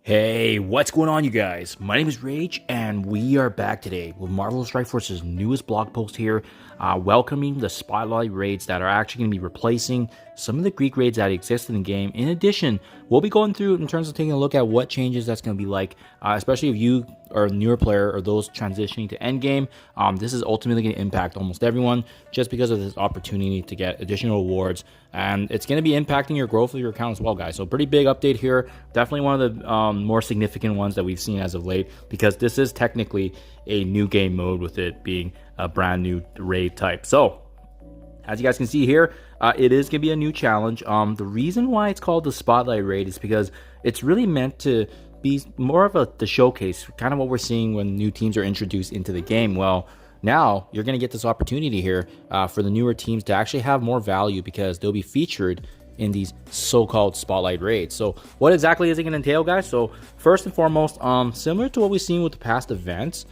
Hey, what's going on, you guys? My name is Rage, and we are back today with Marvel Strike Force's newest blog post here, welcoming the Spotlight raids that are actually going to be replacing some of the Greek raids that exist in the game. In addition, we'll be going through in terms of taking a look at what changes that's going to be like, especially if you are a newer player or those transitioning to endgame. This is ultimately going to impact almost everyone just because of this opportunity to get additional rewards, and it's going to be impacting your growth of your account as well, guys. So pretty big update here. Definitely one of the more significant ones that we've seen as of late, because this is technically a new game mode with it being a brand new raid type. So as you guys can see here, it is going to be a new challenge. The reason why it's called the Spotlight Raid is because it's really meant to be more of the showcase, kind of what we're seeing when new teams are introduced into the game. Well, now you're going to get this opportunity here for the newer teams to actually have more value, because they'll be featured in these so-called Spotlight raids. So what exactly is it going to entail, guys? So first and foremost, similar to what we've seen with the past events,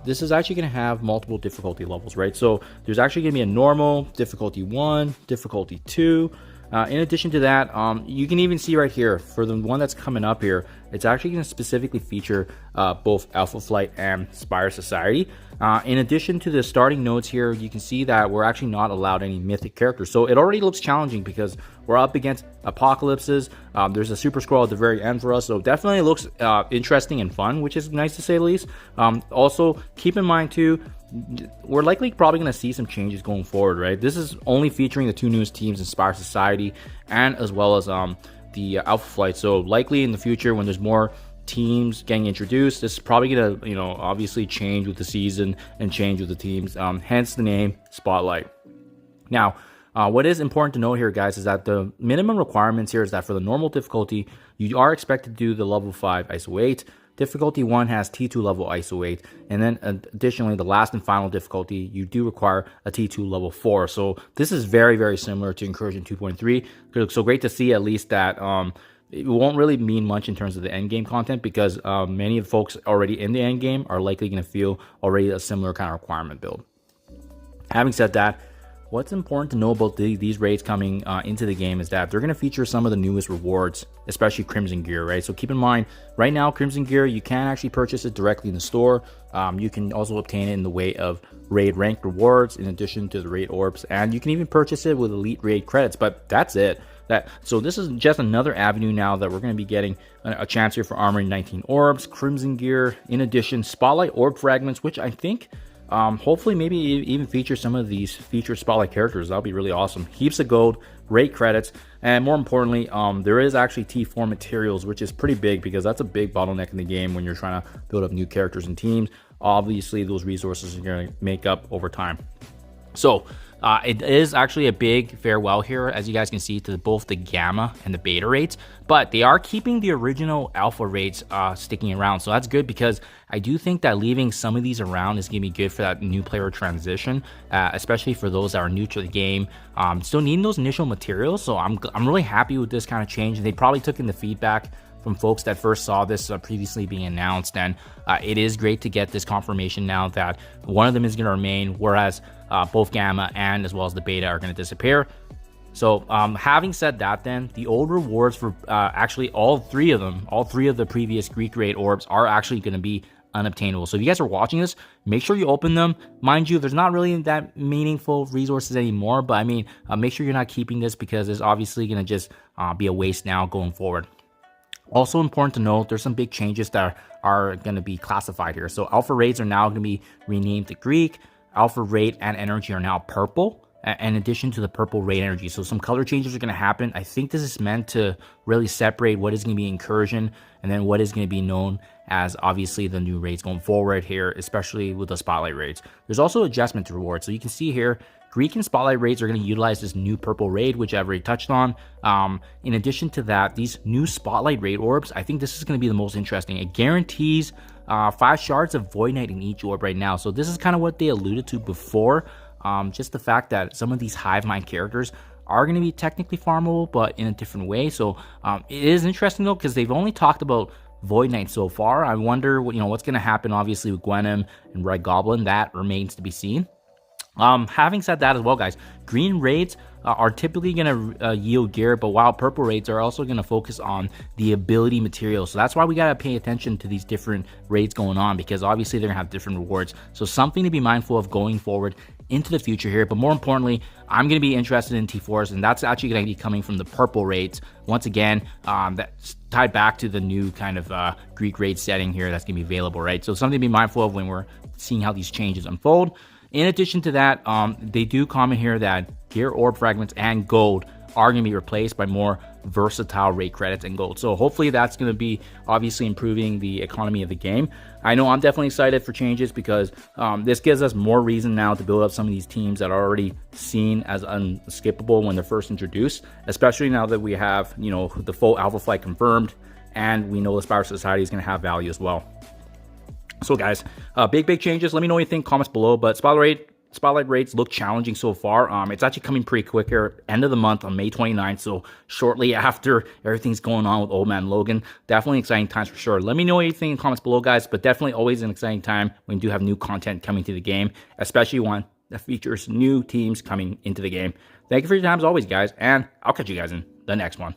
this is actually going to have multiple difficulty levels, right? So there's actually going to be a normal, difficulty 1, difficulty 2. In addition to that, you can even see right here for the one that's coming up here, it's actually going to specifically feature both Alpha Flight and Spire Society. In addition to the starting nodes here, you can see that we're actually not allowed any mythic characters. So it already looks challenging because we're up against apocalypses. There's a super scroll at the very end for us, so definitely looks interesting and fun, which is nice to say the least. Also, keep in mind too, we're likely probably going to see some changes going forward, right? This is only featuring the two newest teams, Inspire Society and as well as the Alpha Flight. So likely in the future, when there's more teams getting introduced, this is probably going to, obviously change with the season and change with the teams. Hence the name Spotlight. Now, what is important to note here, guys, is that the minimum requirements here is that for the normal difficulty, you are expected to do the level 5 ISO 8. Difficulty 1 has T2 level ISO 8, and then additionally, the last and final difficulty, you do require a T2 level 4. So this is very, very similar to Incursion 2.3. So great to see at least that it won't really mean much in terms of the end game content, because many of the folks already in the end game are likely going to feel already a similar kind of requirement build. Having said that, what's important to know about these raids coming into the game is that they're going to feature some of the newest rewards, especially Crimson Gear, right? So keep in mind, right now, Crimson Gear, you can actually purchase it directly in the store. You can also obtain it in the way of raid rank rewards, in addition to the raid orbs, and you can even purchase it with elite raid credits, but that's it. So this is just another avenue now that we're going to be getting a chance here for armoring 19 orbs, Crimson Gear, in addition, Spotlight orb fragments, which I think hopefully maybe even feature some of these featured Spotlight characters. That'll be really awesome. Heaps of gold, raid credits, and more importantly, there is actually T4 materials, which is pretty big, because that's a big bottleneck in the game when you're trying to build up new characters and teams. Obviously, those resources are going to make up over time. So it is actually a big farewell here, as you guys can see, to both the Gamma and the Beta raids, but they are keeping the original Alpha raids sticking around. So that's good, because I do think that leaving some of these around is going to be good for that new player transition, especially for those that are new to the game, still needing those initial materials. So I'm really happy with this kind of change. They probably took in the feedback from folks that first saw this previously being announced, and it is great to get this confirmation now that one of them is going to remain, whereas both Gamma and as well as the Beta are going to disappear. So having said that, then the old rewards for actually all three of the previous Greek raid orbs are actually going to be unobtainable. So if you guys are watching this, make sure you open them. Mind you, there's not really that meaningful resources anymore, but I mean, make sure you're not keeping this, because it's obviously going to just be a waste now going forward. Also important to note, there's some big changes that are going to be classified here. So Alpha Raids are now going to be renamed to Greek. Alpha Raid and Energy are now purple, in addition to the purple Raid Energy. So some color changes are going to happen. I think this is meant to really separate what is going to be Incursion and then what is going to be known as obviously the new raids going forward here, especially with the Spotlight raids. There's also adjustment to rewards. So you can see here, Greek and Spotlight raids are going to utilize this new purple raid, which I've already touched on. In addition to that, these new Spotlight raid orbs, I think this is going to be the most interesting. It guarantees 5 shards of Void Knight in each orb right now. So this is kind of what they alluded to before. Just the fact that some of these hive mind characters are going to be technically farmable, but in a different way. So it is interesting though, because they've only talked about Void Knight so far. I wonder what's going to happen obviously with Gwenom and Red Goblin. That remains to be seen. Having said that as well, guys, green raids are typically going to yield gear, but while purple raids are also going to focus on the ability material. So that's why we got to pay attention to these different raids going on, because obviously they're going to have different rewards. So something to be mindful of going forward into the future here. But more importantly, I'm going to be interested in T4s, and that's actually going to be coming from the purple raids. Once again, that's tied back to the new kind of Greek raid setting here that's going to be available, right? So something to be mindful of when we're seeing how these changes unfold. In addition to that, they do comment here that gear, orb fragments, and gold are going to be replaced by more versatile raid credits and gold. So hopefully that's going to be obviously improving the economy of the game. I know I'm definitely excited for changes, because this gives us more reason now to build up some of these teams that are already seen as unskippable when they're first introduced, especially now that we have, you know, the full Alpha Flight confirmed, and we know the Spire Society is going to have value as well. So guys, big changes. Let me know what you think, comments below. But Spotlight raids look challenging so far. It's actually coming pretty quick here, end of the month on May 29th, so shortly after everything's going on with Old Man Logan. Definitely exciting times for sure. Let me know what you think in the comments below, guys, but definitely always an exciting time when you do have new content coming to the game, especially one that features new teams coming into the game. Thank you for your time as always, guys, and I'll catch you guys in the next one.